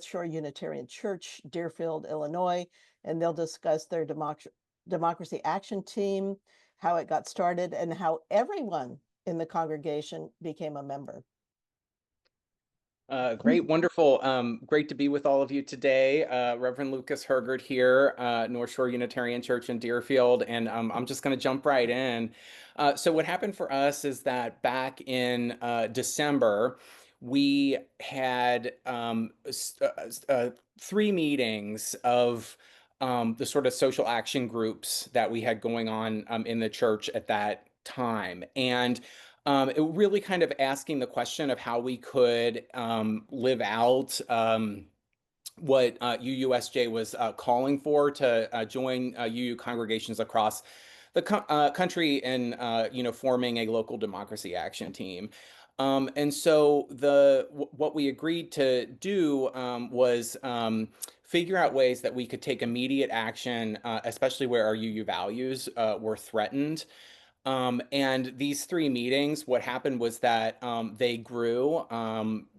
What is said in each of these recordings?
Shore Unitarian Church, Deerfield, Illinois, and they'll discuss their Democracy Action Team, how it got started, and how everyone in the congregation became a member. Great, wonderful. Great to be with all of you today. Reverend Lucas Hergert here, Northshore Unitarian Church in Deerfield, and I'm just going to jump right in. So what happened for us is that back in December, we had 3 meetings of the sort of social action groups that we had going on in the church at that time. And it really kind of asking the question of how we could live out what UUSJ was calling for to join UU congregations across the country in forming a local democracy action team. And so what we agreed to do was figure out ways that we could take immediate action, especially where our UU values were threatened. And these 3 meetings, what happened was that they grew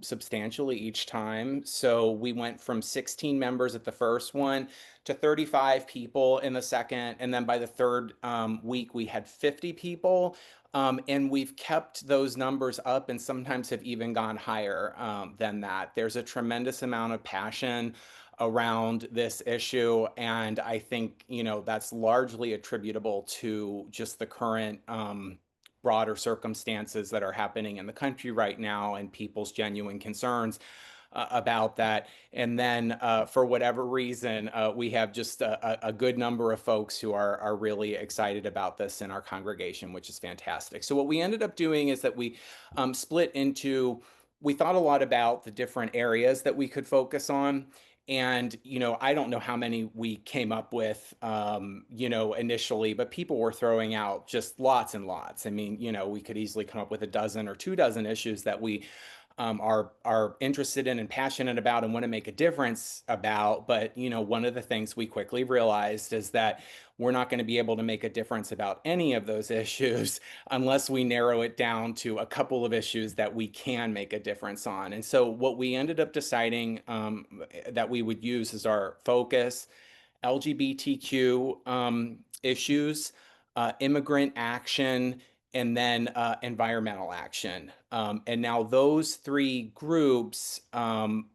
substantially each time. So we went from 16 members at the first one to 35 people in the second. And then by the third week, we had 50 people. And we've kept those numbers up and sometimes have even gone higher than that. There's a tremendous amount of passion around this issue. And I think, that's largely attributable to just the current broader circumstances that are happening in the country right now and people's genuine concerns about that. And then for whatever reason, we have just a good number of folks who are really excited about this in our congregation, which is fantastic. So what we ended up doing is that we split into, we thought a lot about the different areas that we could focus on. And, I don't know how many we came up with, initially, but people were throwing out just lots and lots. I mean, we could easily come up with a dozen or 2 dozen issues that we are interested in and passionate about and want to make a difference about. But, one of the things we quickly realized is that we're not going to be able to make a difference about any of those issues unless we narrow it down to a couple of issues that we can make a difference on. And so what we ended up deciding that we would use as our focus, LGBTQ issues, immigrant action, and then environmental action. And now those 3 groups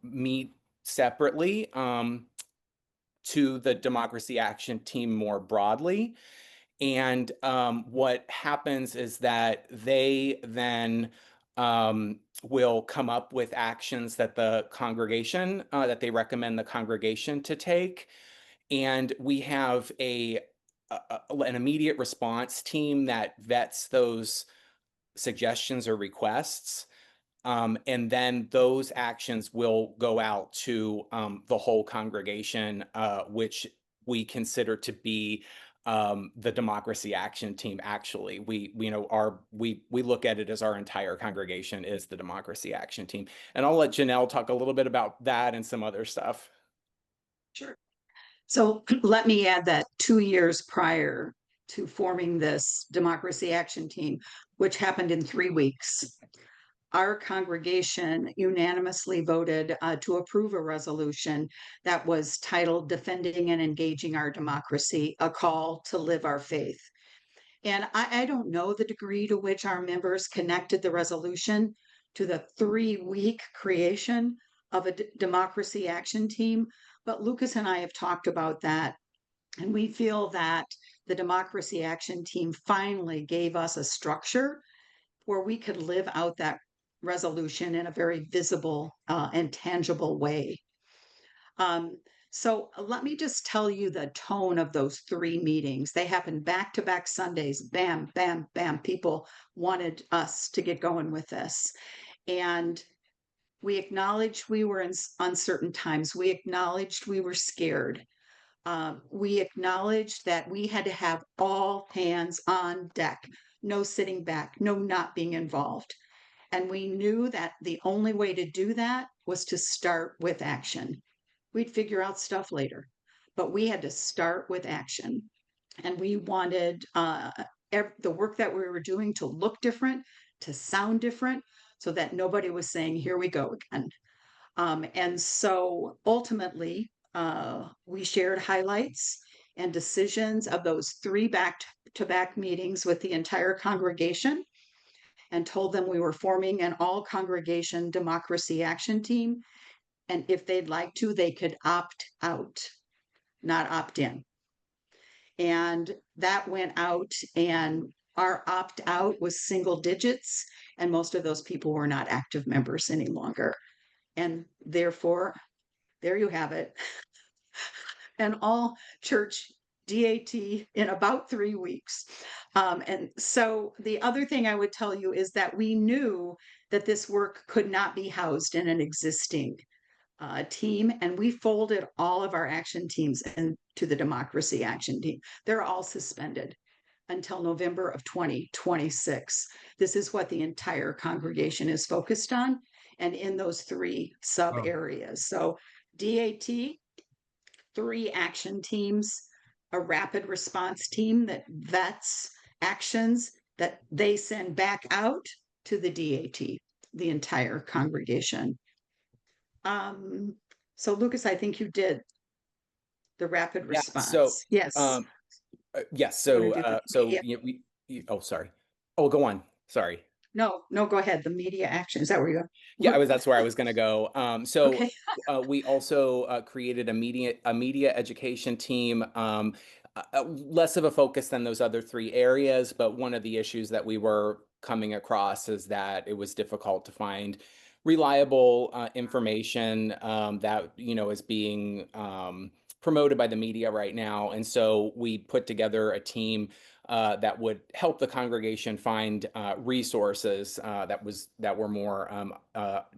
meet separately to the Democracy Action Team more broadly. And what happens is that they then will come up with actions that the congregation, that they recommend the congregation to take. And we have an immediate response team that vets those suggestions or requests. And then those actions will go out to the whole congregation, which we consider to be the Democracy Action Team. Actually, we look at it as our entire congregation is the Democracy Action Team. And I'll let Janelle talk a little bit about that and some other stuff. Sure. So let me add that 2 years prior to forming this Democracy Action Team, which happened in 3 weeks, our congregation unanimously voted to approve a resolution that was titled Defending and Engaging Our Democracy, a Call to Live Our Faith. And I don't know the degree to which our members connected the resolution to the 3 week creation of a Democracy Action Team, but Lucas and I have talked about that. And we feel that the Democracy Action Team finally gave us a structure where we could live out that resolution in a very visible and tangible way. So let me just tell you the tone of those 3 meetings. They happened back to back Sundays. Bam, bam, bam. People wanted us to get going with this. And we acknowledged we were in uncertain times. We acknowledged we were scared. We acknowledged that we had to have all hands on deck, no sitting back, no not being involved. And we knew that the only way to do that was to start with action. We'd figure out stuff later, but we had to start with action. And we wanted the work that we were doing to look different, to sound different, so that nobody was saying, here we go again. And so ultimately, we shared highlights and decisions of those 3 back-to-back meetings with the entire congregation and told them we were forming an all-congregation democracy action team. And if they'd like to, they could opt out, not opt in. And that went out, and our opt out was single digits, and most of those people were not active members any longer. And therefore, there you have it. An all church DAT in about 3 weeks. And so the other thing I would tell you is that we knew that this work could not be housed in an existing team, and we folded all of our action teams into the democracy action team. They're all suspended until November of 2026. This is what the entire congregation is focused on, and in those 3 sub areas. So DAT, 3 action teams, a rapid response team that vets actions that they send back out to the DAT, the entire congregation. So Lucas, I think you did the rapid Yeah. So, response. Yes. yes. You wanna So, do the so media? oh, sorry. Oh, go on. Sorry. No, go ahead. The media action. Is that where you go? Yeah, that's where I was going to go. So Okay. we also created a media education team. Less of a focus than those other 3 areas, but one of the issues that we were coming across is that it was difficult to find reliable information that is being promoted by the media right now, and so we put together a team that would help the congregation find resources that were more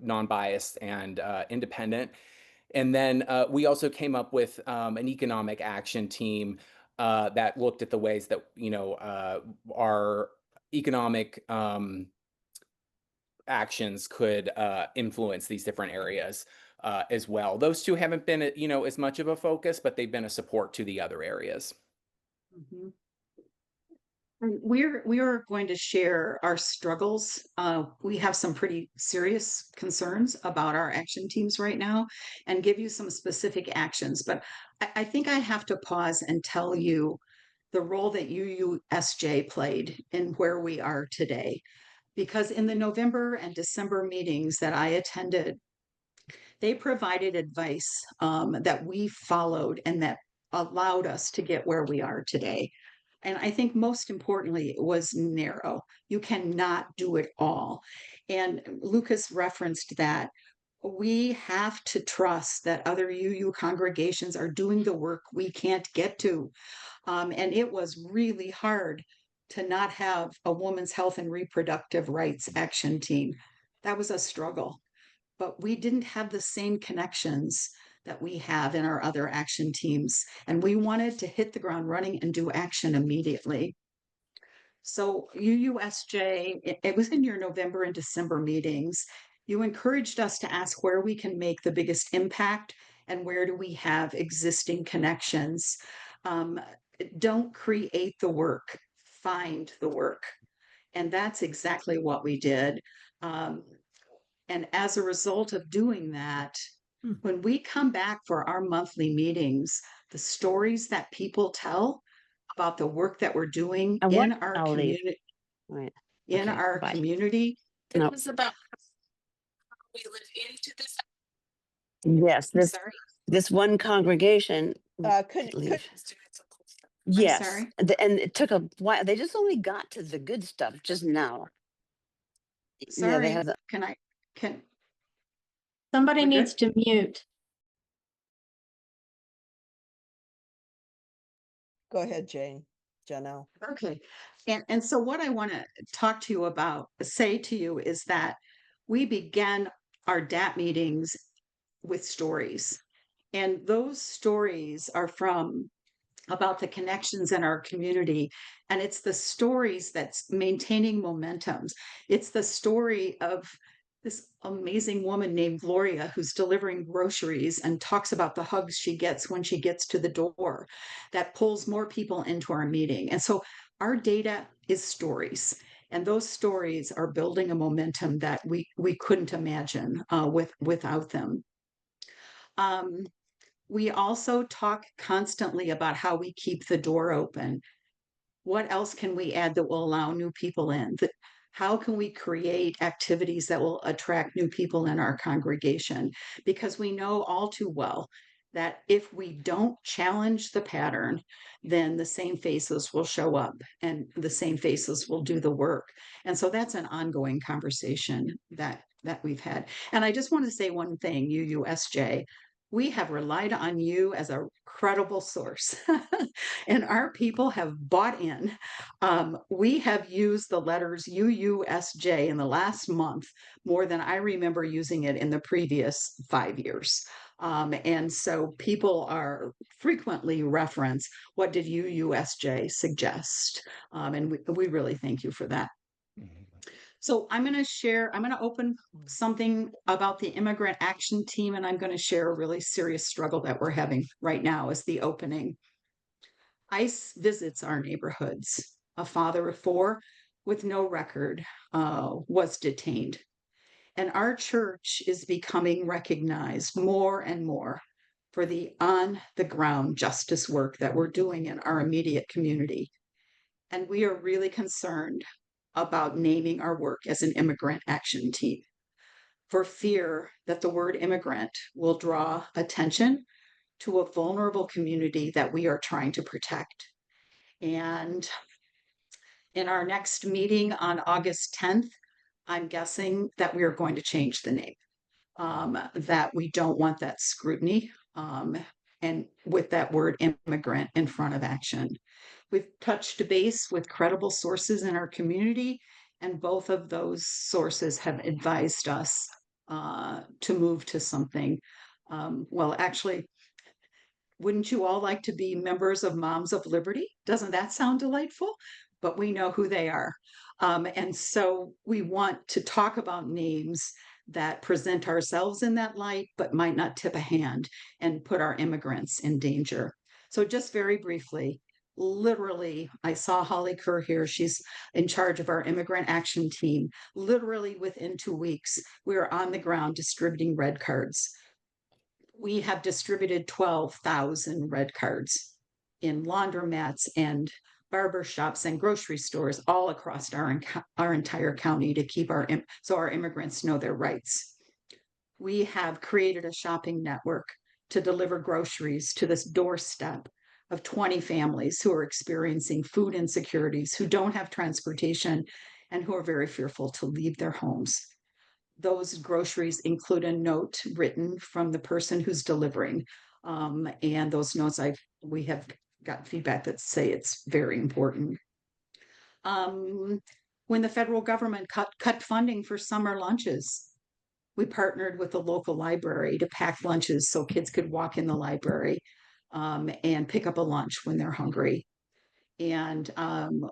non-biased and independent. And then we also came up with an economic action team that looked at the ways that our economic actions could influence these different areas as well. Those 2 haven't been as much of a focus, but they've been a support to the other areas. Mhm. And we are going to share our struggles. We have some pretty serious concerns about our action teams right now, and give you some specific actions. But I think I have to pause and tell you the role that UUSJ played in where we are today. Because in the November and December meetings that I attended, they provided advice that we followed and that allowed us to get where we are today. And I think most importantly, it was narrow. You cannot do it all. And Lucas referenced that we have to trust that other UU congregations are doing the work we can't get to. And it was really hard to not have a woman's health and reproductive rights action team. That was a struggle, but we didn't have the same connections that we have in our other action teams. And we wanted to hit the ground running and do action immediately. So UUSJ, it was in your November and December meetings. You encouraged us to ask where we can make the biggest impact and where do we have existing connections. Um, don't create the work, find the work. And that's exactly what we did. Um, and as a result of doing that, when we come back for our monthly meetings, the stories that people tell about the work that we're doing And in what our I'll leave. community, Right. in Okay, our bye. community, No. It was about how we live into this. Yes, I'm this sorry, one congregation Could leave. I'm Yes, sorry. and it took a while. They just only got to the good stuff just now. Yeah, they Sorry, have the can, Somebody We're needs good? to mute. go ahead, Janelle. Okay. And so what I want to talk to you about, say to you, is that we began our DAT meetings with stories. And those stories are from about the connections in our community. And it's the stories that's maintaining momentums. It's the story of this amazing woman named Gloria who's delivering groceries and talks about the hugs she gets when she gets to the door that pulls more people into our meeting. And so our data is stories. And those stories are building a momentum that we couldn't imagine without them. Um, we also talk constantly about how we keep the door open. What else can we add that will allow new people in? How can we create activities that will attract new people in our congregation? Because we know all too well that if we don't challenge the pattern, then the same faces will show up and the same faces will do the work. And so that's an ongoing conversation that we've had. And I just want to say one thing, UUSJ, we have relied on you as a credible source. And our people have bought in. We have used the letters UUSJ in the last month more than I remember using it in the previous 5 years. And so people are frequently reference, what did UUSJ suggest? And we really thank you for that. Mhm. So I'm going to open something about the Immigrant Action Team, and I'm going to share a really serious struggle that we're having right now as the opening. ICE visits our neighborhoods. A father of four with no record was detained. And our church is becoming recognized more and more for the on the ground justice work that we're doing in our immediate community. And we are really concerned about naming our work as an immigrant action team for fear that the word immigrant will draw attention to a vulnerable community that we are trying to protect. And in our next meeting on August 10th, I'm guessing that we are going to change the name, that we don't want that scrutiny, and with that word immigrant in front of action. We've touched base with credible sources in our community, and both of those sources have advised us to move to something. Well, actually, wouldn't you all like to be members of Moms of Liberty? Doesn't that sound delightful? But we know who they are. And so we want to talk about names that present ourselves in that light, but might not tip a hand and put our immigrants in danger. So, just very briefly, literally, I saw Holly Kerr here. She's in charge of our immigrant action team. Literally, within 2 weeks, we were on the ground distributing red cards. We have distributed 12,000 red cards in laundromats and barber shops and grocery stores all across our entire county to keep so our immigrants know their rights. We have created a shopping network to deliver groceries to this doorstep of 20 families who are experiencing food insecurities, who don't have transportation, and who are very fearful to leave their homes. Those groceries include a note written from the person who's delivering. And those notes we have got feedback that say it's very important. When the federal government cut funding for summer lunches, we partnered with the local library to pack lunches so kids could walk in the library and pick up a lunch when they're hungry. And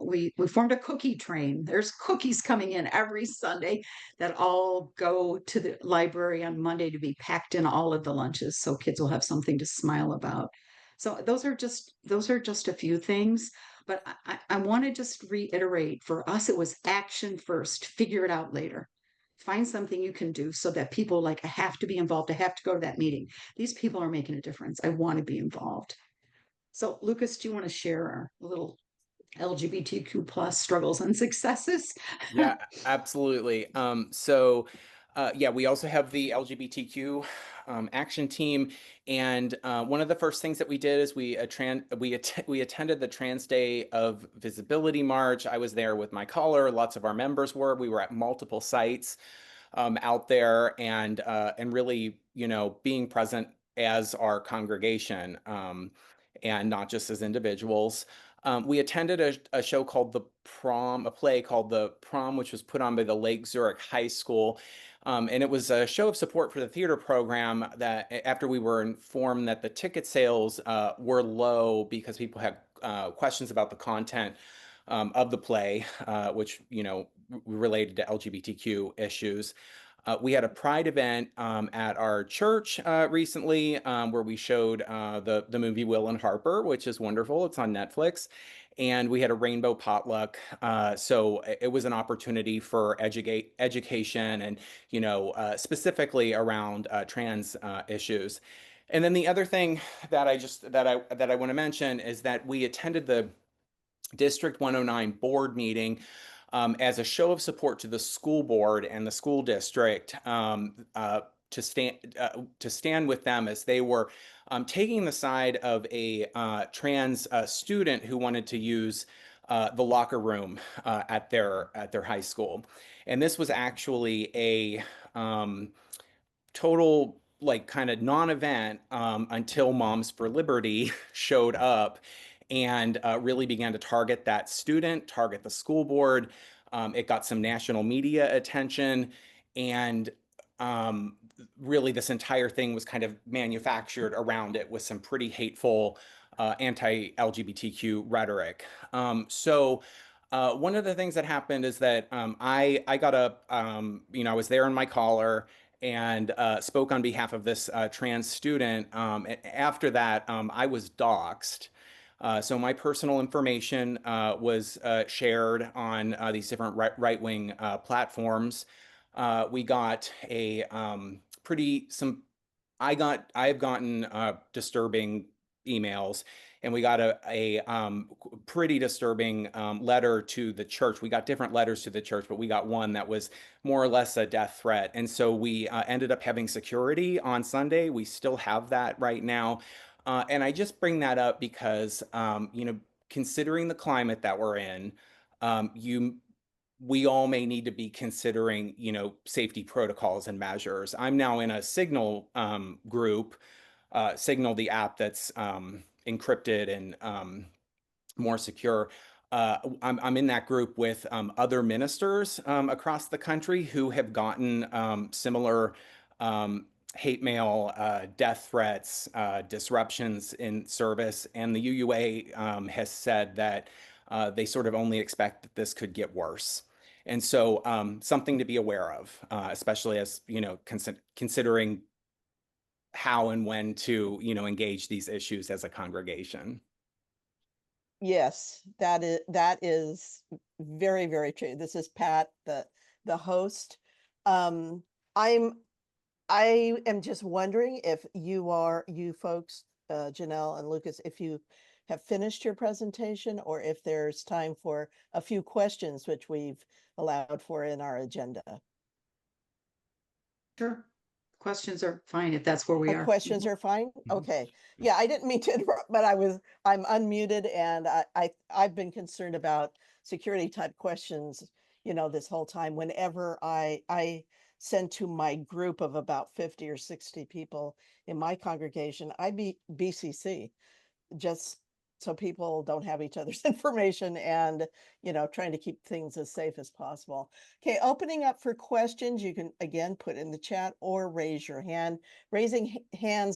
we formed a cookie train. There's cookies coming in every Sunday that all go to the library on Monday to be packed in all of the lunches, so kids will have something to smile about. So those are just a few things. But I want to just reiterate, for us, it was action first, figure it out later. Find something you can do so that people like, I have to be involved. I have to go to that meeting. These people are making a difference. I want to be involved. So, Lucas, do you want to share our little LGBTQ plus struggles and successes? Yeah, absolutely. Yeah, we also have the LGBTQ action team, and one of the first things that we did is we attended the Trans Day of Visibility March. I was there with my caller. Lots of our members were. We were at multiple sites out there, and really, being present as our congregation, and not just as individuals. We attended a show called The Prom, a play called The Prom, which was put on by the Lake Zurich High School. And it was a show of support for the theater program that after we were informed that the ticket sales were low because people had questions about the content of the play, which, related to LGBTQ issues. We had a Pride event at our church recently where we showed the movie Will and Harper, which is wonderful. It's on Netflix. And we had a rainbow potluck. So it was an opportunity for education and, specifically around trans issues. And then the other thing that I want to mention is that we attended the District 109 board meeting as a show of support to the school board and the school district to stand with them as they were taking the side of a trans student who wanted to use the locker room at their high school, and this was actually a total like kind of non-event until Moms for Liberty showed up and really began to target that student, target the school board. It got some national media attention, and really this entire thing was kind of manufactured around it with some pretty hateful anti-LGBTQ rhetoric. One of the things that happened is that I got up, I was there in my collar and spoke on behalf of this trans student. After that, I was doxxed. So my personal information was shared on these different right-wing platforms. We got a pretty some. I've gotten disturbing emails, and we got a pretty disturbing letter to the church. We got different letters to the church, but we got one that was more or less a death threat. And so we ended up having security on Sunday. We still have that right now. And I just bring that up because, considering the climate that we're in, we all may need to be considering, safety protocols and measures. I'm now in a Signal group, Signal, the app that's encrypted and more secure. I'm in that group with other ministers across the country who have gotten similar hate mail, death threats, disruptions in service. And the UUA has said that they sort of only expect that this could get worse. And so something to be aware of, especially as, considering how and when to, engage these issues as a congregation. Yes, that is very, very true. This is Pat, the host. Um, I am just wondering if you folks, Janelle and Lucas, if you have finished your presentation or if there's time for a few questions, which we've allowed for in our agenda. Sure. Questions are fine if that's where we are. Questions are fine? Okay. Yeah, I didn't mean to interrupt, but I'm unmuted and I've been concerned about security type questions, this whole time. Whenever I send to my group of about 50 or 60 people in my congregation, BCC, just so people don't have each other's information and, trying to keep things as safe as possible. Okay, opening up for questions, you can again put in the chat or raise your hand. Raising hands